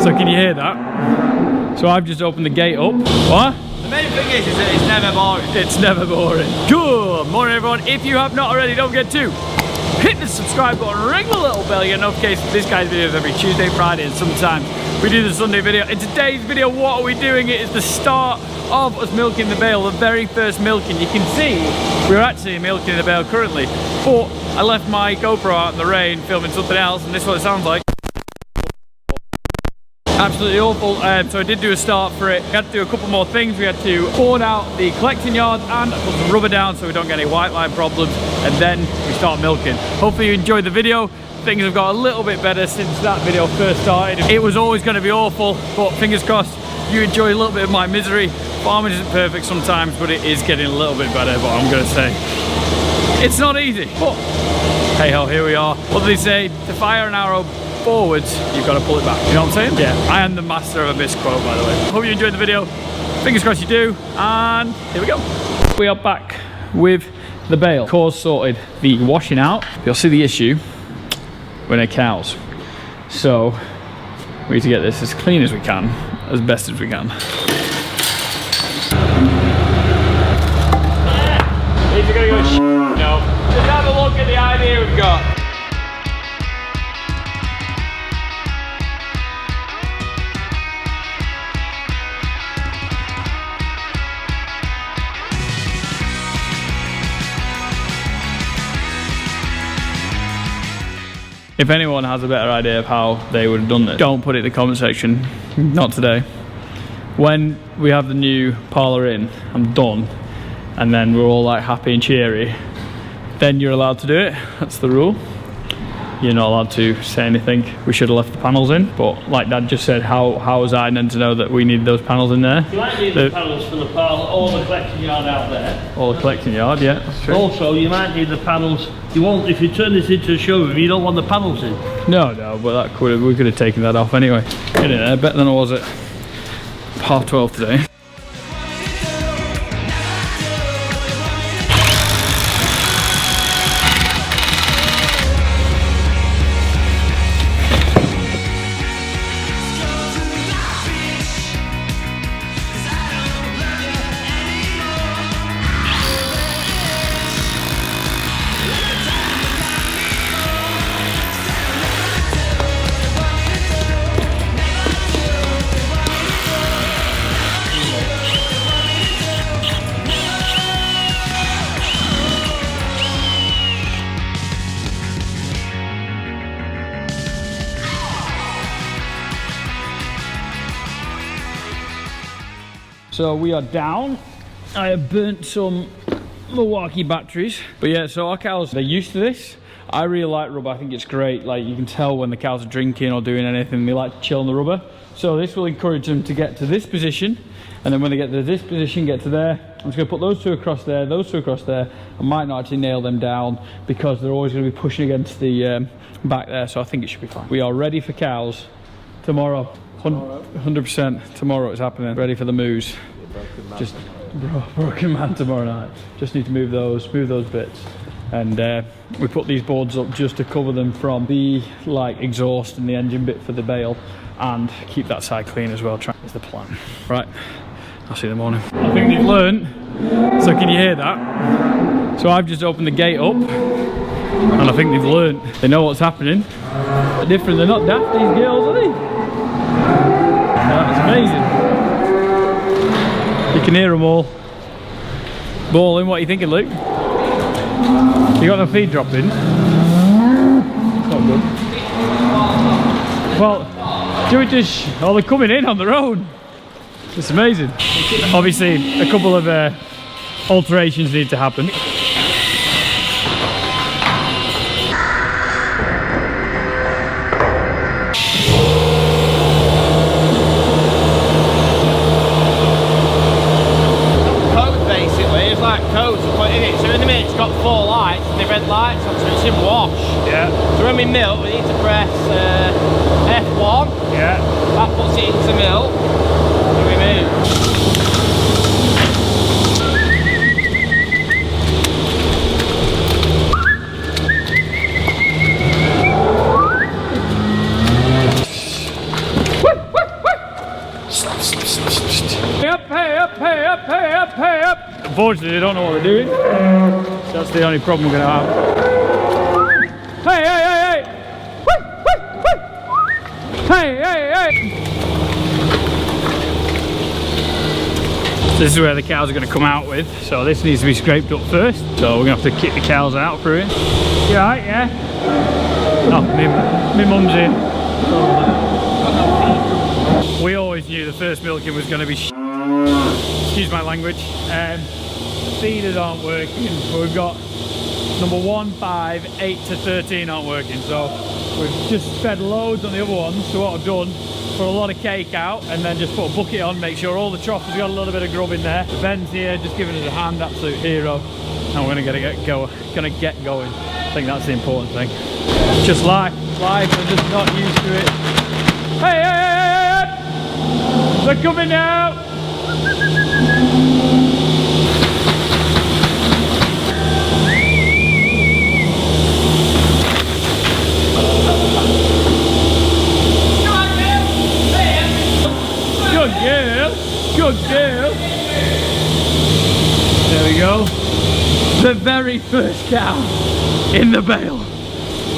So can you hear that? So I've just opened the gate up. What? The main thing is that it's never boring. It's never boring. Good morning, everyone. If you have not already, don't forget to hit the subscribe button, ring the little bell, you get notifications. This guy's videos every Tuesday, Friday, and sometimes we do the Sunday video. In today's video, what are we doing? It is the start of us milking the bale, the very first milking. You can see we're actually milking the bale currently, but I left my GoPro out in the rain filming something else, and this is what it sounds like. Absolutely awful. So I did do a start for it. We had to do a couple more things. We had to board out the collecting yard and put some rubber down so we don't get any white line problems, and then we start milking. Hopefully you enjoyed the video. Things have got a little bit better since that video first started. It was always going to be awful, but fingers crossed you enjoy a little bit of my misery. Farming isn't perfect sometimes, but it is getting a little bit better. But I'm going to say it's not easy, but hey ho, here we are. What do they say? To fire an arrow forwards, you've got to pull it back. You know what I'm saying? Yeah. I am the master of a misquote, by the way. Hope you enjoyed the video. Fingers crossed you do. And here we go. We are back with the bale. Cause sorted. The washing out. You'll see the issue when they're cows. So we need to get this as clean as we can, as best as we can. These are gonna go no. Just have a look at the idea we've got. If anyone has a better idea of how they would have done this, don't put it in the comment section. Not today. When we have the new parlor in, I'm done, and then we're all like happy and cheery, then you're allowed to do it. That's the rule. You're not allowed to say anything. We should have left the panels in, but like Dad just said, how was I meant to know that we need those panels in there? You might need the panels for the parlour or the collecting yard out there. Or the collecting yard, yeah, that's true. Also, you might need the panels. You won't, if you turn this into a showroom, you don't want the panels in. No, but we could have taken that off anyway. Get in there, better than I was at 12:30 today. So we are down. I have burnt some Milwaukee batteries. But yeah, so our cows, they're used to this. I really like rubber. I think it's great. Like, you can tell when the cows are drinking or doing anything, they like to chill on the rubber. So this will encourage them to get to this position. And then when they get to this position, get to there. I'm just gonna put those two across there, those two across there. I might not actually nail them down because they're always gonna be pushing against the back there. So I think it should be fine. We are ready for cows tomorrow. 100% tomorrow it's happening. Ready for the moose. Just broken man tomorrow night. Just need to move those bits, and we put these boards up just to cover them from the like exhaust and the engine bit for the bale, and keep that side clean as well. Is the plan. Right, I'll see you in the morning. I think they've learned. So can you hear that? So I've just opened the gate up, and I think they've learned. They know what's happening. They're different. They're not daft, these girls, are they? That's amazing. You can hear them all bawling. What are you thinking, Luke? You got no feed dropping? It's not good. Well, do it just... Oh, they're coming in on their own. It's amazing. Obviously, a couple of alterations need to happen. It's got 4 lights, and the red lights, so it's in wash. Yeah. So when we milk, we need to press F1. Yeah. That puts it into milk, and we move. hey up, hey up, hey up, hey up. Unfortunately, they don't know what they're doing. So that's the only problem we're going to have. Hey, hey, hey, hey. Woo, woo, woo. Hey, hey, hey. This is where the cows are going to come out with. So this needs to be scraped up first. So we're going to have to kick the cows out through it. You alright, yeah? Oh, my mum's in. We always knew the first milking was going to be excuse my language. Feeders aren't working. We've got number 1, 5, 8 to 13 aren't working. So we've just fed loads on the other ones. So what I've done, put a lot of cake out and then just put a bucket on, make sure all the trough has got a little bit of grub in there. Ben's here, just giving us a hand, absolute hero. And we're gonna get going. I think that's the important thing. Just life, we're just not used to it. Hey, hey, hey, hey, hey. They're coming now. Good girl, good girl. There we go. The very first cow in the bale.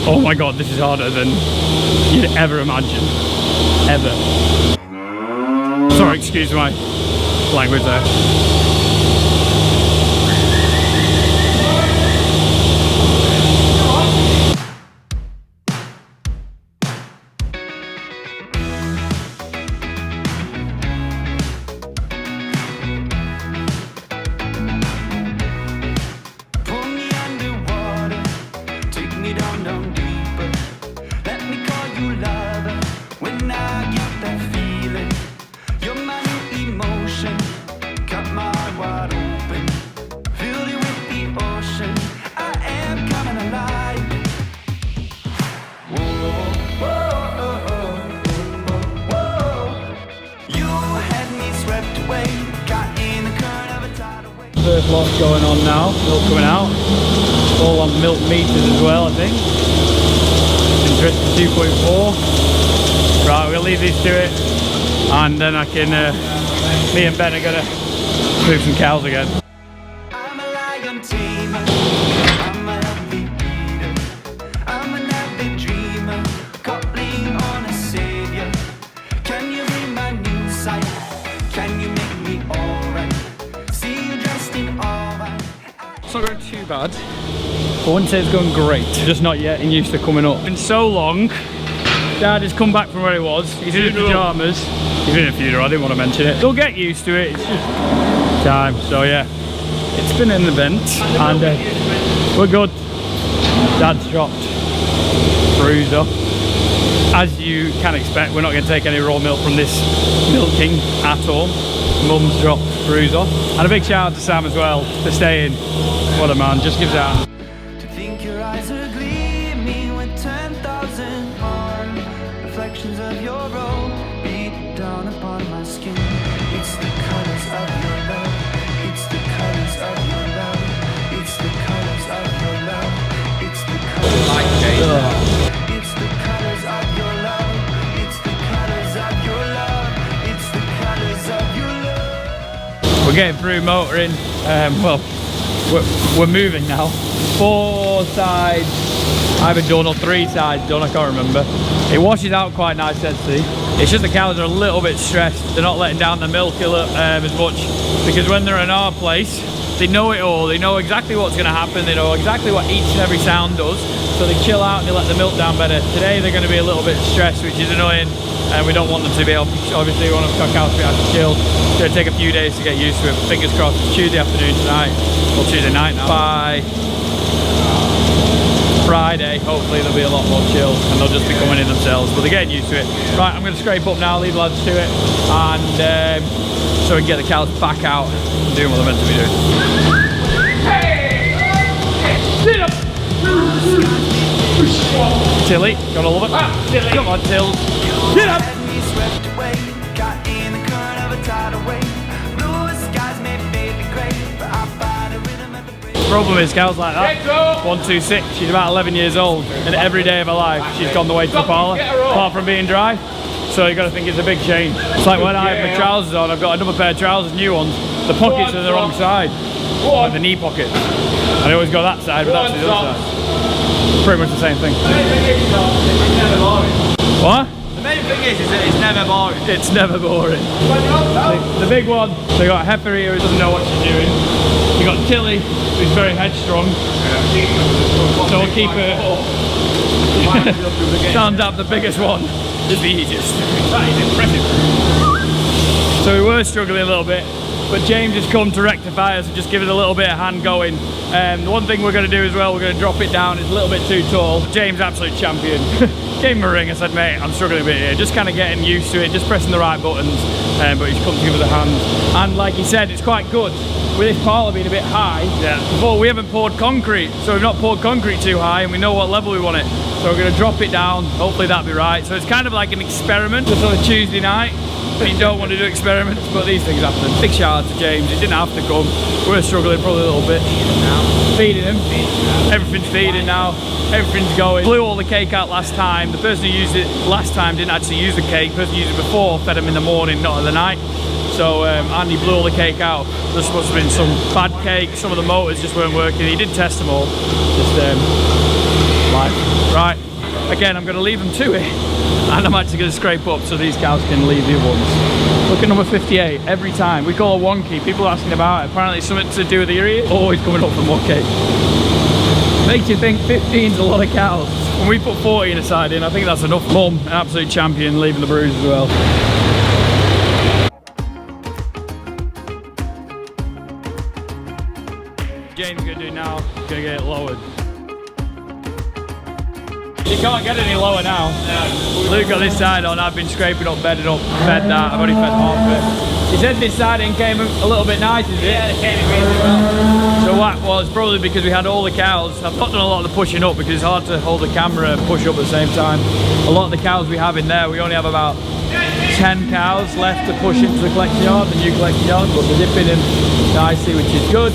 Oh my god, this is harder than you'd ever imagine. Ever. Sorry, excuse my language there. First lot's going on now, milk coming out. All on milk meters as well, I think. Interesting, 2.4. Right, we'll leave these to it, and then I can, me and Ben are gonna move some cows again. I'm a lion tamer, I'm a happy beater, I'm an avid dreamer, coupling on a savior. Can you read my new sight? Can you make me alright? See you dressed in all white. It's not going too bad. I wouldn't say it's going great, just not yet and used to coming up. It's been so long. Dad has come back from where he was. He's in his pyjamas. He's in a funeral, I didn't want to mention it. They'll get used to it, it's just time. So yeah, it's been an event and we're good. Dad's dropped bruiser. As you can expect, we're not going to take any raw milk from this milking at all. Mum's dropped bruiser. And a big shout out to Sam as well for staying. What a man, just gives out. To think your eyes are gleaming with 10,000 more reflections of your robe beat down upon my skin. It's the colors of your love. It's the colors of your love. It's the colors of your love. It's the colors of your love. It's the colors of your love. It's the colors of your love. It's the colors of your love. We're getting through motoring. Well, we're moving now. 4 sides either done or 3 sides done, I can't remember. It washes out quite nice, let's see. It's just the cows are a little bit stressed. They're not letting down the milk as much, because when they're in our place, they know it all. They know exactly what's going to happen. They know exactly what each and every sound does. So they chill out and they let the milk down better. Today they're going to be a little bit stressed, which is annoying. And we don't want them to be, obviously we want them to cows to be able to chill. It's going to take a few days to get used to it. Fingers crossed, it's Tuesday afternoon tonight. Well, Tuesday night now. By Friday, hopefully they'll be a lot more chill and they'll just be coming in themselves, but they're getting used to it. Right, I'm going to scrape up now, leave lads to it, and so we can get the cows back out and doing what they're meant to be doing. Sit up! Tilly, gonna love it. Tilly. Come on, Tills. Get up! Problem is, cows like that, 126, she's about 11 years old, and every day of her life she's gone the way to the parlour, apart from being dry. So you got to think it's a big change. It's like when I have my trousers on, I've got another pair of trousers, new ones. The pockets are the wrong side, like the knee pockets. And I always go that side, but that's the other side. Pretty much the same thing. What? The main thing is that it's never boring. It's never boring. The big one, so you got Heifer here who doesn't know what she's doing. You got Tilly, who's very headstrong. So we'll keep her. Stand up, the biggest one is the easiest. That is impressive. So we were struggling a little bit, but James has come to rectify us and just give us a little bit of hand going. The one thing we're going to do as well, we're going to drop it down. It's a little bit too tall. James, absolute champion. Gave him a ring. I said, mate, I'm struggling a bit here. Just kind of getting used to it, just pressing the right buttons. But he's come to give us a hand. And like he said, it's quite good. With this parlour being a bit high, before we haven't poured concrete, so we've not poured concrete too high, and we know what level we want it. So we're going to drop it down. Hopefully that'll be right. So it's kind of like an experiment, just on a Tuesday night. You don't want to do experiments, but these things happen. Big shout out to James. He didn't have to come. We're struggling probably a little bit. Feeding him. Everything's feeding now. Everything's going. Blew all the cake out last time. The person who used it last time didn't actually use the cake. The person who used it before fed him in the morning, not in the night. So Andy blew all the cake out. There must have been some bad cake. Some of the motors just weren't working. He did test them all. Just right. Again, I'm going to leave them to it. And I'm actually going to scrape up so these cows can leave the other ones. Look at number 58 every time. We call her wonky. People are asking about it. Apparently it's something to do with the ear. Always coming up for more cake. Makes you think 15's a lot of cows. When we put 40 in a side in, I think that's enough. Mum, an absolute champion, leaving the bruise as well. James going to do now, going to get it lowered. You can't get any lower now. No. Luke got this side on, I've been scraping up, bedding up, fed that, I've only fed half of it. He said this siding came a little bit nice, is it? Yeah, it came in really well. So that was probably because we had all the cows. I've not done a lot of the pushing up because it's hard to hold the camera and push up at the same time. A lot of the cows we have in there, we only have about 10 cows left to push into the collection yard, the new collection yard, but they're dipping in nicely, which is good.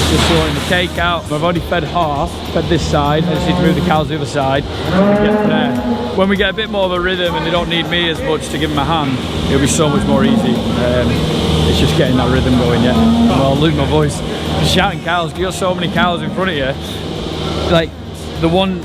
Just sorting the cake out. I've already fed half, fed this side. I just need to move the cows to the other side and get there. When we get a bit more of a rhythm and they don't need me as much to give them a hand, it'll be so much more easy. It's just getting that rhythm going, yeah. Well, I'll lose my voice. Shouting cows, you got so many cows in front of you. Like, the one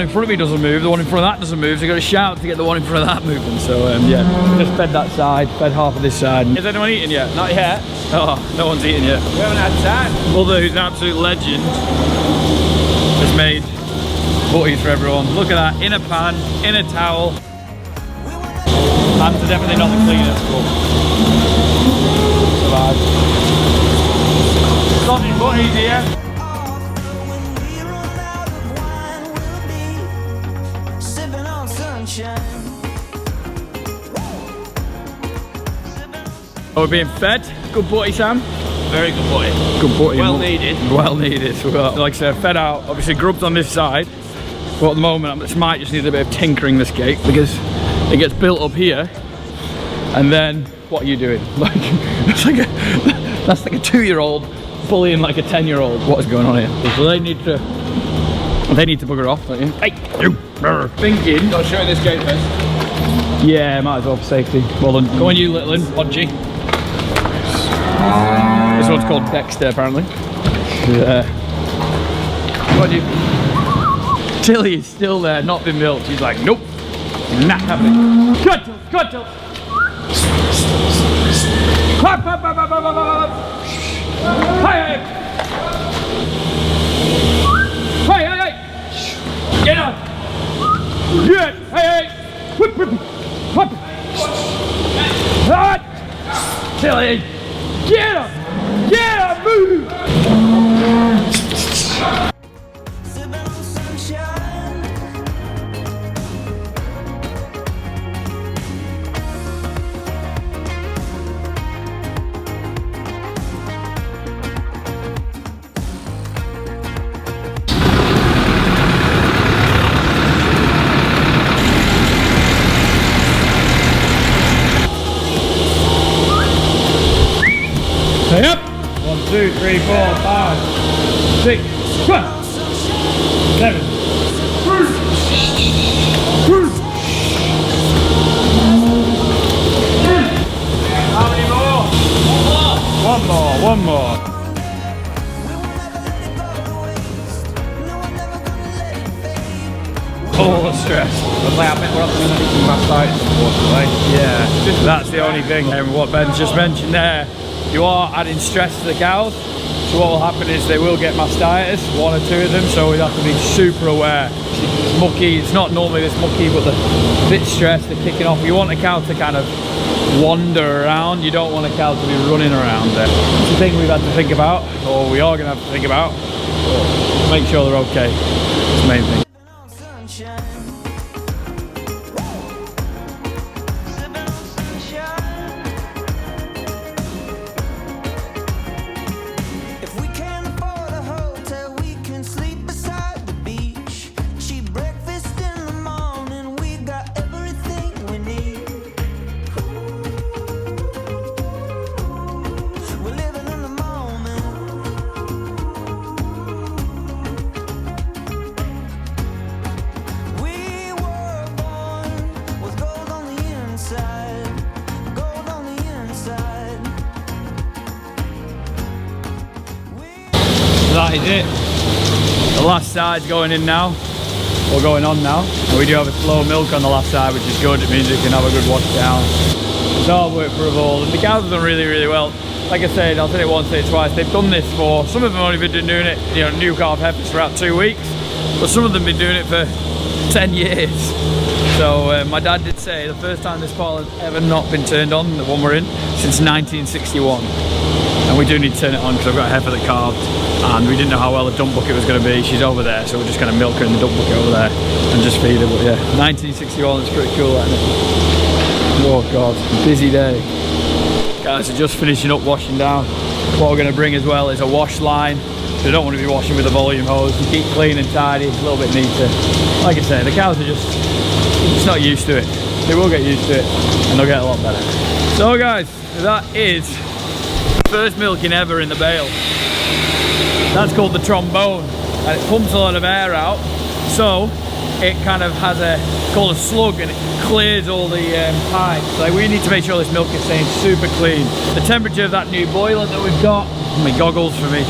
in front of me doesn't move, the one in front of that doesn't move, so you got to shout to get the one in front of that moving. So yeah, just fed that side, fed half of this side. Has anyone eaten yet? Not yet. Oh, no one's eaten yet. We haven't had time. Mother, who's an absolute legend, has made butties for everyone. Look at that, in a pan, in a towel. Hands are definitely not the cleanest, but survive. Sausage butties here. Oh, we're being fed. Good butty, Sam. Very good boy. Good butty. Well needed. Well needed. We got, like I said, fed out. Obviously grubbed on this side. But at the moment, this might just need a bit of tinkering, this cake, because it gets built up here. And then, what are you doing? Like, that's like a 2-year-old bullying like a 10-year-old. What is going on here? So they need to bugger off, don't you? Hey, you. Thinking. I'll show you this gate first. Yeah, might as well for safety. Well done. Go on, you little one, Podgy. This one's called Dexter, apparently. Yeah. Go on, you. Tilly is still there, not been milked. She's like, nope, not happening. Cut, cut, cut. Hey, hey, hey, hey. Get up. Good. Hey, hey. Whip, whip. Whip. Hot. Tilly. Get up. Get up. Move. Stay up. 1, 2, 3, 4, 5, 6, 7. One more. All the stress. Yeah, that's the only thing. And what Ben's just mentioned there, you are adding stress to the cows. So what will happen is they will get mastitis, one or two of them, so we have to be super aware. It's mucky, it's not normally this mucky, but the bit stressed, they're kicking off. You want a cow to kind of wander around, you don't want a cow to be running around there. It's the thing we've had to think about, or we are going to have to think about. Make sure they're okay, it's the main thing. That is it. The last side's going in now, or going on now. And we do have a slow milk on the last side, which is good. It means we can have a good wash down. It's hard work for us all, and the cows have done really, really well. Like I said, I'll say it once, say it twice. They've done this for, some of them have only been doing it, you know, new calf heifers for about 2 weeks, but some of them have been doing it for 10 years. So my dad did say the first time this parlor has ever not been turned on, the one we're in, since 1961. And we do need to turn it on because I've got a heifer that calved and we didn't know how well the dump bucket was going to be. She's over there, so we're just going to milk her in the dump bucket over there and just feed her. But yeah, 1961 is pretty cool, isn't it? Oh God, busy day. Guys are just finishing up washing down. What we're going to bring as well is a wash line. So you don't want to be washing with a volume hose. You keep clean and tidy, it's a little bit neater. Like I say, the cows are just not used to it. They will get used to it and they'll get a lot better. So guys, that is the first milking ever in the bale. That's called the trombone, and it pumps a lot of air out, so it kind of has called a slug, and it clears all the pipes. Like, we need to make sure this milk is staying super clean. The temperature of that new boiler that we've got, my goggles for me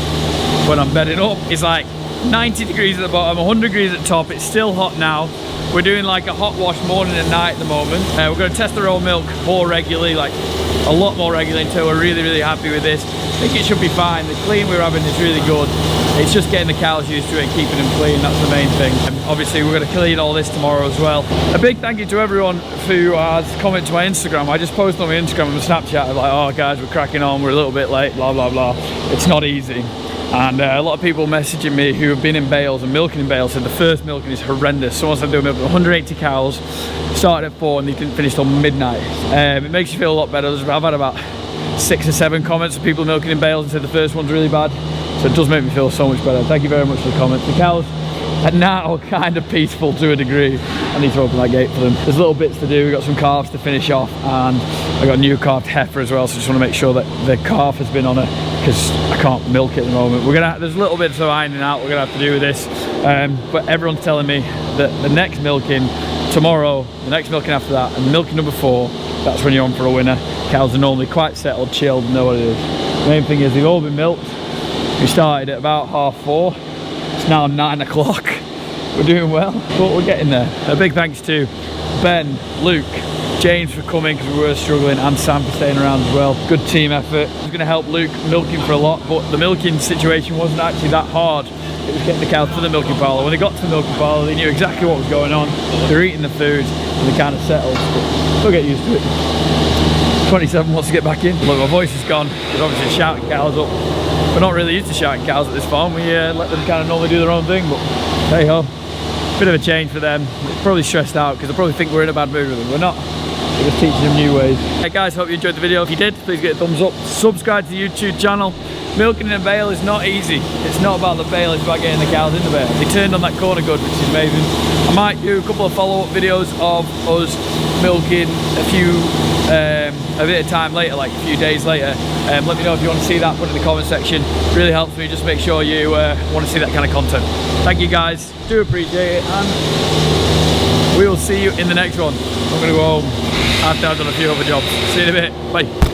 when I'm bedding up, is like 90 degrees at the bottom, 100 degrees at the top. It's still hot now. We're doing like a hot wash morning and night at the moment. We're going to test the raw milk more regularly, like a lot more regularly, until we're really, really happy with this. I think it should be fine. The clean we're having is really good. It's just getting the cows used to it and keeping them clean. That's the main thing. And obviously we're going to clean all this tomorrow as well. A big thank you to everyone who has commented to my Instagram. I just posted on my Instagram and Snapchat like, oh guys, we're cracking on, we're a little bit late, blah blah blah. It's not easy. And a lot of people messaging me who have been in bales and milking in bales said the first milking is horrendous. Someone said they were milking 180 cows, started at 4 and they didn't finish till midnight. It makes you feel a lot better. I've had about 6 or 7 comments of people milking in bales and said the first one's really bad. So it does make me feel so much better. Thank you very much for the comments. The cows are now kind of peaceful to a degree. I need to open that gate for them. There's little bits to do. We've got some calves to finish off, and I got a new calved heifer as well, so just want to make sure that the calf has been on her, because I can't milk it at the moment. There's little bits of ironing out we're gonna have to do with this, but everyone's telling me that the next milking tomorrow, the next milking after that, and milking number 4, that's when you're on for a winner. Cows are normally quite settled, chilled, know what it is. The main thing is they've all been milked. We started at about 4:30. It's now 9 o'clock. We're doing well, but we're getting there. A big thanks to Ben, Luke, James for coming because we were struggling, and Sam for staying around as well. Good team effort. It was going to help Luke milking for a lot, but the milking situation wasn't actually that hard. It was getting the cows to the milking parlour. When they got to the milking parlour, they knew exactly what was going on. They were eating the food and they kind of settled, but they'll get used to it. 27 wants to get back in. Look, my voice is gone because obviously shouting cows up. We're not really used to shouting cows at this farm. We let them kind of normally do their own thing, but hey ho. Bit of a change for them. They're probably stressed out because they probably think we're in a bad mood with them. We're not. We're just teaching them new ways. Hey guys, hope you enjoyed the video. If you did, please get a thumbs up. Subscribe to the YouTube channel. Milking in a bale is not easy. It's not about the bale, it's about getting the cows in the bale. They turned on that corner good, which is amazing. I might do a couple of follow-up videos of us milking a bit of time later, like a few days later. Let me know if you want to see that, put it in the comment section. Really helps me, just make sure you want to see that kind of content. Thank you guys, do appreciate it, and we will see you in the next one. I'm going to go home after I've done a few other jobs. See you in a bit, bye.